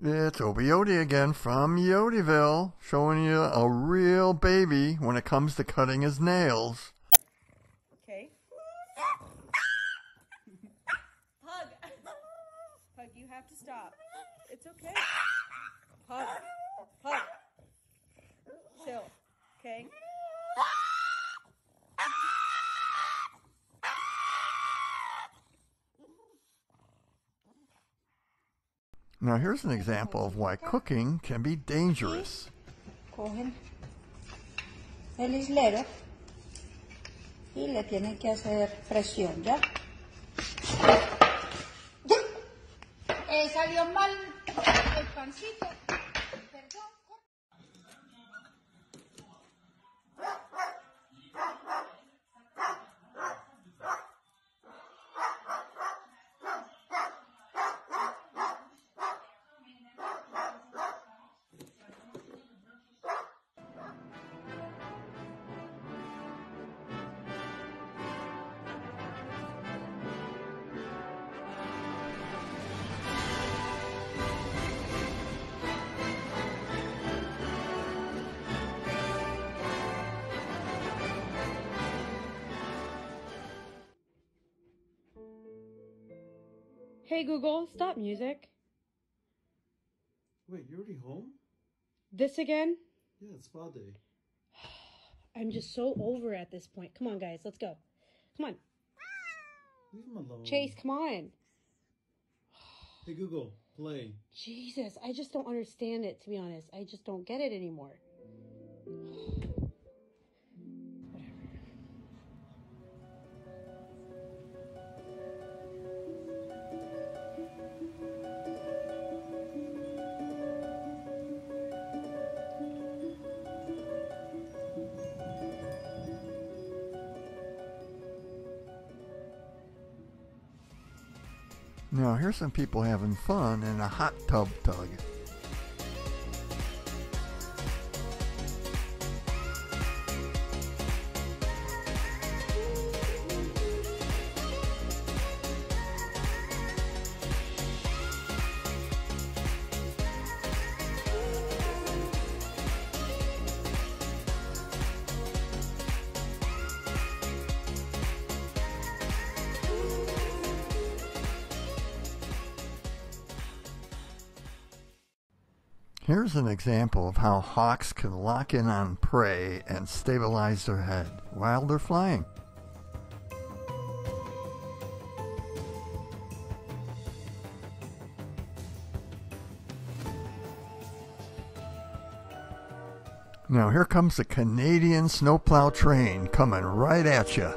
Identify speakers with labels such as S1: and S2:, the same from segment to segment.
S1: It's Obie Yodi again from Yodiville, showing you a real baby when it comes to cutting his nails.
S2: Okay. Pug. Pug, you have to stop. It's okay. Pug. Pug. Chill. Okay?
S1: Now here's an example of why cooking can be dangerous.
S3: Cogen el islero y le tienen que hacer presión, ¿ya? Salió mal el pancito. Perdón.
S2: Hey Google, stop music.
S4: Wait, you're already home?
S2: This again?
S4: Yeah, it's spa day.
S2: I'm just so over at this point. Come on, guys, let's go. Come on.
S4: Leave him alone.
S2: Chase, come on.
S4: Hey Google, play.
S2: Jesus, I just don't understand it, to be honest. I just don't get it anymore.
S1: Now here's some people having fun in a hot tub tug. Here's an example of how hawks can lock in on prey and stabilize their head while they're flying. Now here comes the Canadian snowplow train coming right at you.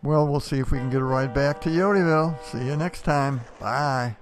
S1: Well, we'll see if we can get a ride back to Yodiville. See you next time. Bye.